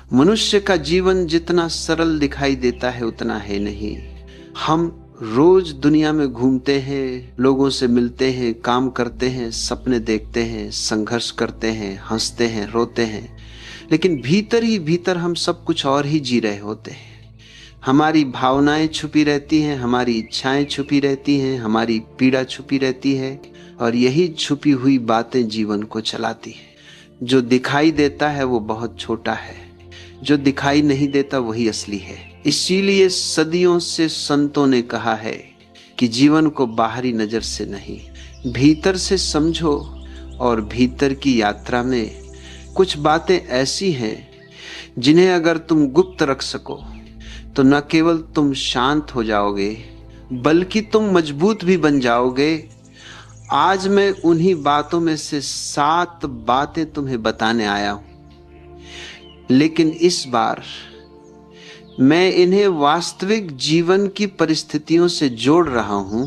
मनुष्य का जीवन जितना सरल दिखाई देता है उतना है नहीं। हम रोज दुनिया में घूमते हैं, लोगों से मिलते हैं, काम करते हैं, सपने देखते हैं, संघर्ष करते हैं, हंसते हैं, रोते हैं, लेकिन भीतर ही भीतर हम सब कुछ और ही जी रहे होते हैं। हमारी भावनाएं छुपी रहती हैं, हमारी इच्छाएं छुपी रहती हैं, हमारी पीड़ा छुपी रहती है, और यही छुपी हुई बातें जीवन को चलाती हैं। जो दिखाई देता है वो बहुत छोटा है, जो दिखाई नहीं देता वही असली है। इसीलिए सदियों से संतों ने कहा है कि जीवन को बाहरी नजर से नहीं, भीतर से समझो। और भीतर की यात्रा में कुछ बातें ऐसी हैं जिन्हें अगर तुम गुप्त रख सको तो न केवल तुम शांत हो जाओगे बल्कि तुम मजबूत भी बन जाओगे। आज मैं उन्हीं बातों में से 7 बातें तुम्हें बताने आया हूं, लेकिन इस बार मैं इन्हें वास्तविक जीवन की परिस्थितियों से जोड़ रहा हूं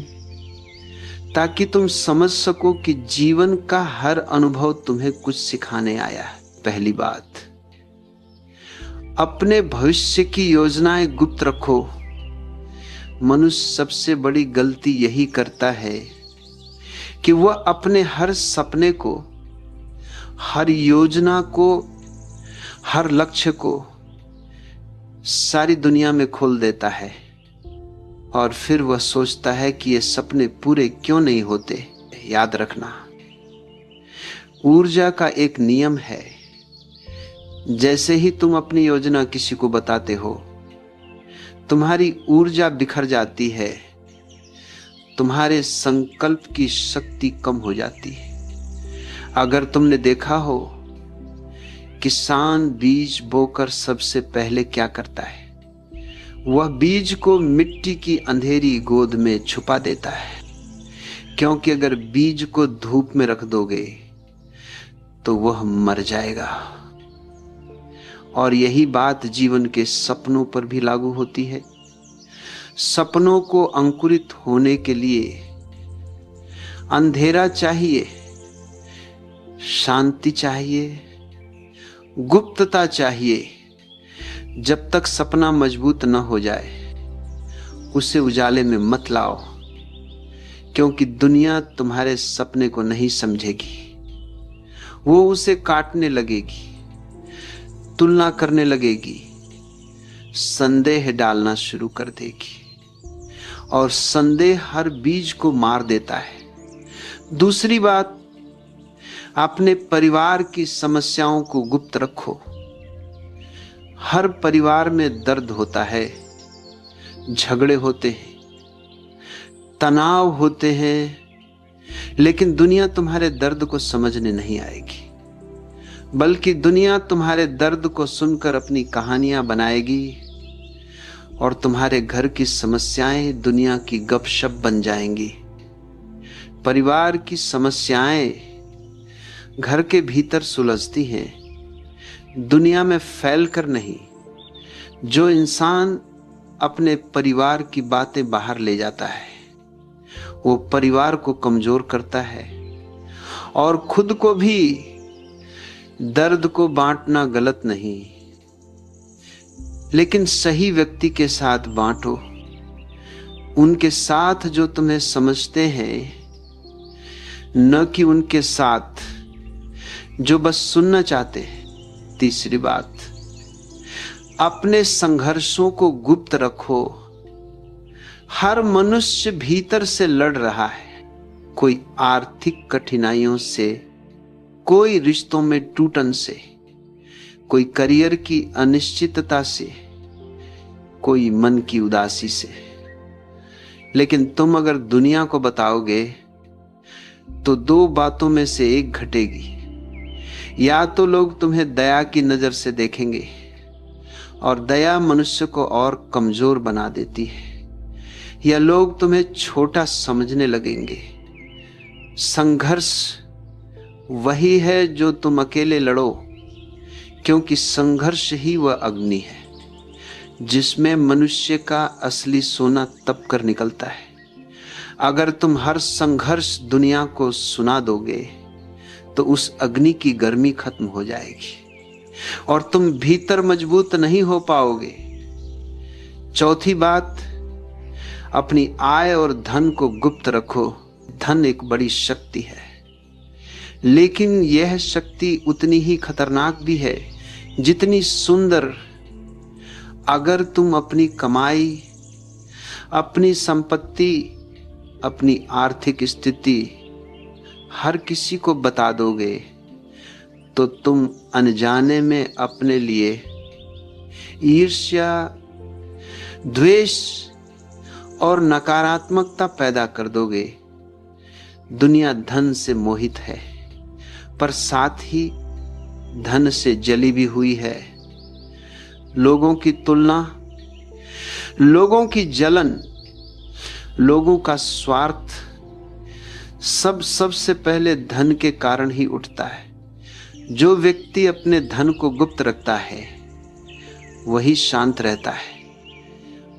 ताकि तुम समझ सको कि जीवन का हर अनुभव तुम्हें कुछ सिखाने आया है। पहली बात, अपने भविष्य की योजनाएं गुप्त रखो। मनुष्य सबसे बड़ी गलती यही करता है कि वह अपने हर सपने को, हर योजना को, हर लक्ष्य को सारी दुनिया में खोल देता है और फिर वह सोचता है कि ये सपने पूरे क्यों नहीं होते। याद रखना, ऊर्जा का एक नियम है, जैसे ही तुम अपनी योजना किसी को बताते हो तुम्हारी ऊर्जा बिखर जाती है, तुम्हारे संकल्प की शक्ति कम हो जाती है। अगर तुमने देखा हो, किसान बीज बोकर सबसे पहले क्या करता है? वह बीज को मिट्टी की अंधेरी गोद में छुपा देता है, क्योंकि अगर बीज को धूप में रख दोगे तो वह मर जाएगा। और यही बात जीवन के सपनों पर भी लागू होती है। सपनों को अंकुरित होने के लिए अंधेरा चाहिए, शांति चाहिए, गुप्तता चाहिए। जब तक सपना मजबूत न हो जाए उसे उजाले में मत लाओ, क्योंकि दुनिया तुम्हारे सपने को नहीं समझेगी। वो उसे काटने लगेगी, तुलना करने लगेगी, संदेह डालना शुरू कर देगी, और संदेह हर बीज को मार देता है। दूसरी बात, अपने परिवार की समस्याओं को गुप्त रखो। हर परिवार में दर्द होता है, झगड़े होते हैं, तनाव होते हैं, लेकिन दुनिया तुम्हारे दर्द को समझने नहीं आएगी, बल्कि दुनिया तुम्हारे दर्द को सुनकर अपनी कहानियां बनाएगी और तुम्हारे घर की समस्याएं दुनिया की गपशप बन जाएंगी। परिवार की समस्याएं घर के भीतर सुलझती हैं, दुनिया में फैलकर नहीं। जो इंसान अपने परिवार की बातें बाहर ले जाता है वो परिवार को कमजोर करता है, और खुद को भी। दर्द को बांटना गलत नहीं, लेकिन सही व्यक्ति के साथ बांटो, उनके साथ जो तुम्हें समझते हैं, न कि उनके साथ जो बस सुनना चाहते हैं। तीसरी बात, अपने संघर्षों को गुप्त रखो। हर मनुष्य भीतर से लड़ रहा है, कोई आर्थिक कठिनाइयों से, कोई रिश्तों में टूटन से, कोई करियर की अनिश्चितता से, कोई मन की उदासी से। लेकिन तुम अगर दुनिया को बताओगे तो 2 बातों में से एक घटेगी। या तो लोग तुम्हें दया की नजर से देखेंगे, और दया मनुष्य को और कमजोर बना देती है, या लोग तुम्हें छोटा समझने लगेंगे। संघर्ष वही है जो तुम अकेले लड़ो, क्योंकि संघर्ष ही वह अग्नि है जिसमें मनुष्य का असली सोना तप कर निकलता है। अगर तुम हर संघर्ष दुनिया को सुना दोगे तो उस अग्नि की गर्मी खत्म हो जाएगी। और तुम भीतर मजबूत नहीं हो पाओगे। चौथी बात, अपनी आय और धन को गुप्त रखो। धन एक बड़ी शक्ति है, लेकिन यह शक्ति उतनी ही खतरनाक भी है जितनी सुंदर। अगर तुम अपनी कमाई, अपनी संपत्ति, अपनी आर्थिक स्थिति हर किसी को बता दोगे तो तुम अनजाने में अपने लिए ईर्ष्या, द्वेष और नकारात्मकता पैदा कर दोगे। दुनिया धन से मोहित है, पर साथ ही धन से जली भी हुई है। लोगों की तुलना, लोगों की जलन, लोगों का स्वार्थ सबसे पहले धन के कारण ही उठता है। जो व्यक्ति अपने धन को गुप्त रखता है वही शांत रहता है,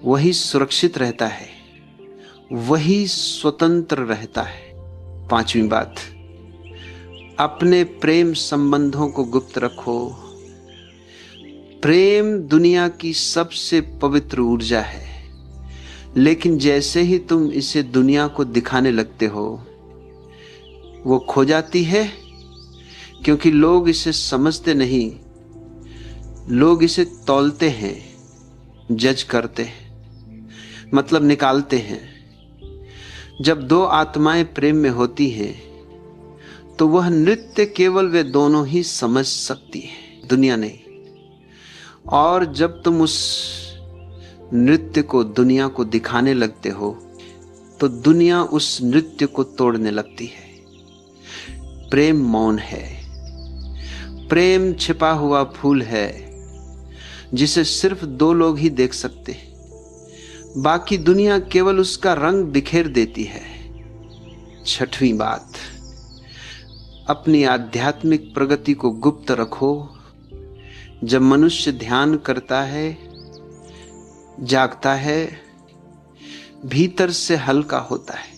वही सुरक्षित रहता है, वही स्वतंत्र रहता है। पांचवी बात, अपने प्रेम संबंधों को गुप्त रखो। प्रेम दुनिया की सबसे पवित्र ऊर्जा है, लेकिन जैसे ही तुम इसे दुनिया को दिखाने लगते हो वो खो जाती है, क्योंकि लोग इसे समझते नहीं। लोग इसे तौलते हैं, जज करते हैं, मतलब निकालते हैं। जब दो आत्माएं प्रेम में होती हैं तो वह नृत्य केवल वे दोनों ही समझ सकती हैं, दुनिया नहीं। और जब तुम उस नृत्य को दुनिया को दिखाने लगते हो तो दुनिया उस नृत्य को तोड़ने लगती है। प्रेम मौन है, प्रेम छिपा हुआ फूल है जिसे सिर्फ दो लोग ही देख सकते हैं, बाकी दुनिया केवल उसका रंग बिखेर देती है। छठवीं बात, अपनी आध्यात्मिक प्रगति को गुप्त रखो। जब मनुष्य ध्यान करता है, जागता है, भीतर से हल्का होता है,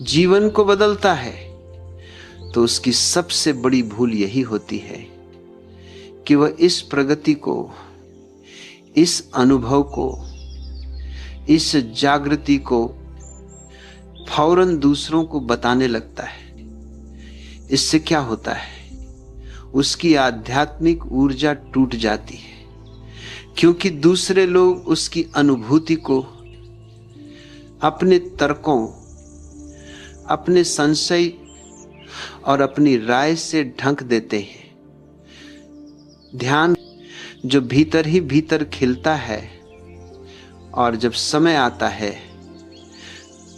जीवन को बदलता है, तो उसकी सबसे बड़ी भूल यही होती है कि वह इस प्रगति को, इस अनुभव को, इस जागृति को फौरन दूसरों को बताने लगता है। इससे क्या होता है? उसकी आध्यात्मिक ऊर्जा टूट जाती है, क्योंकि दूसरे लोग उसकी अनुभूति को अपने तर्कों, अपने संशय और अपनी राय से ढक देते हैं। ध्यान जो भीतर ही भीतर खिलता है और जब समय आता है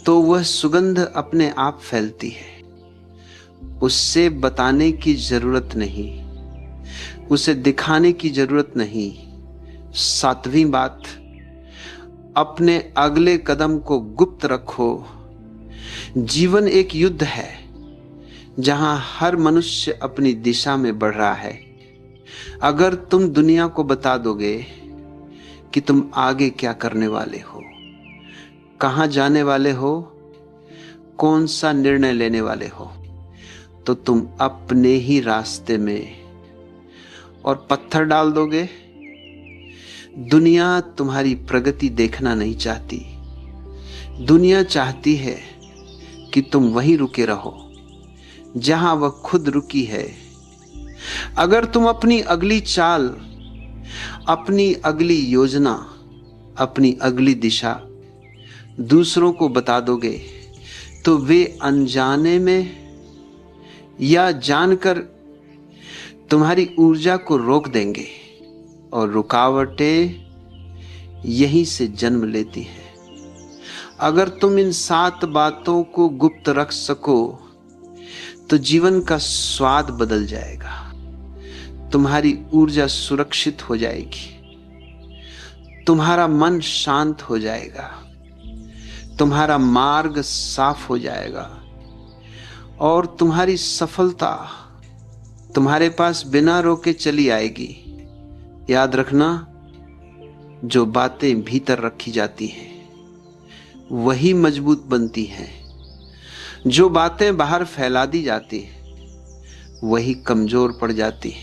तो वह सुगंध अपने आप फैलती है। उससे बताने की जरूरत नहीं, उसे दिखाने की जरूरत नहीं। सातवीं बात, अपने अगले कदम को गुप्त रखो। जीवन एक युद्ध है जहां हर मनुष्य अपनी दिशा में बढ़ रहा है। अगर तुम दुनिया को बता दोगे कि तुम आगे क्या करने वाले हो, कहां जाने वाले हो, कौन सा निर्णय लेने वाले हो, तो तुम अपने ही रास्ते में और पत्थर डाल दोगे। दुनिया तुम्हारी प्रगति देखना नहीं चाहती। दुनिया चाहती है कि तुम वहीं रुके रहो जहां वह खुद रुकी है। अगर तुम अपनी अगली चाल, अपनी अगली योजना, अपनी अगली दिशा दूसरों को बता दोगे तो वे अनजाने में या जानकर तुम्हारी ऊर्जा को रोक देंगे, और रुकावटें यहीं से जन्म लेती हैं। अगर तुम इन 7 बातों को गुप्त रख सको तो जीवन का स्वाद बदल जाएगा, तुम्हारी ऊर्जा सुरक्षित हो जाएगी, तुम्हारा मन शांत हो जाएगा, तुम्हारा मार्ग साफ हो जाएगा और तुम्हारी सफलता तुम्हारे पास बिना रोके चली आएगी। याद रखना, जो बातें भीतर रखी जाती हैं वही मजबूत बनती हैं, जो बातें बाहर फैला दी जाती हैं वही कमजोर पड़ जाती हैं।